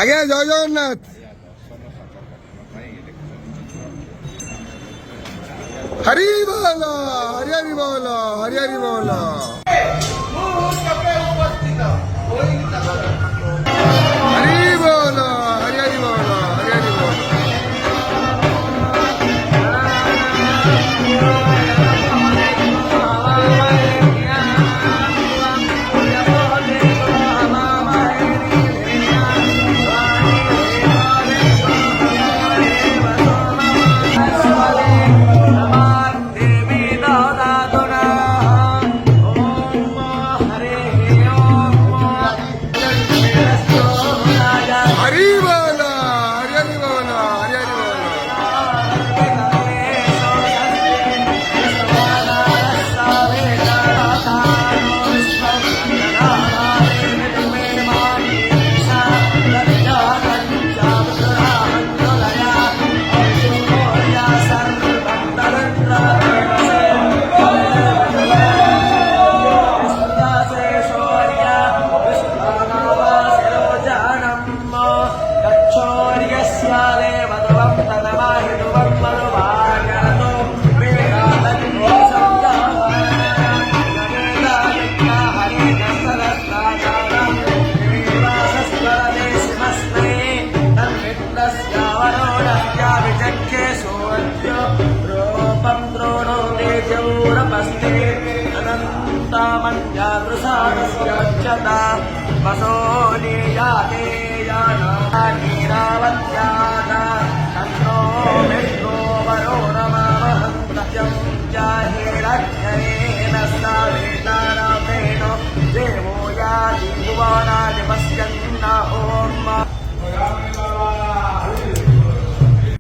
ଆଜ୍ଞା ଜୟ ଜଗନ୍ନାଥ। ହରି ବୋଲ ହରି ହରି ବୋଲ ହରି ହରି ବୋଲ। ହରି ବୋଲ ହରି ହରି ବୋଲ ହରି ହରି ବୋଲ। हरी बोला हरी हरी बोला हरी हरी बोला।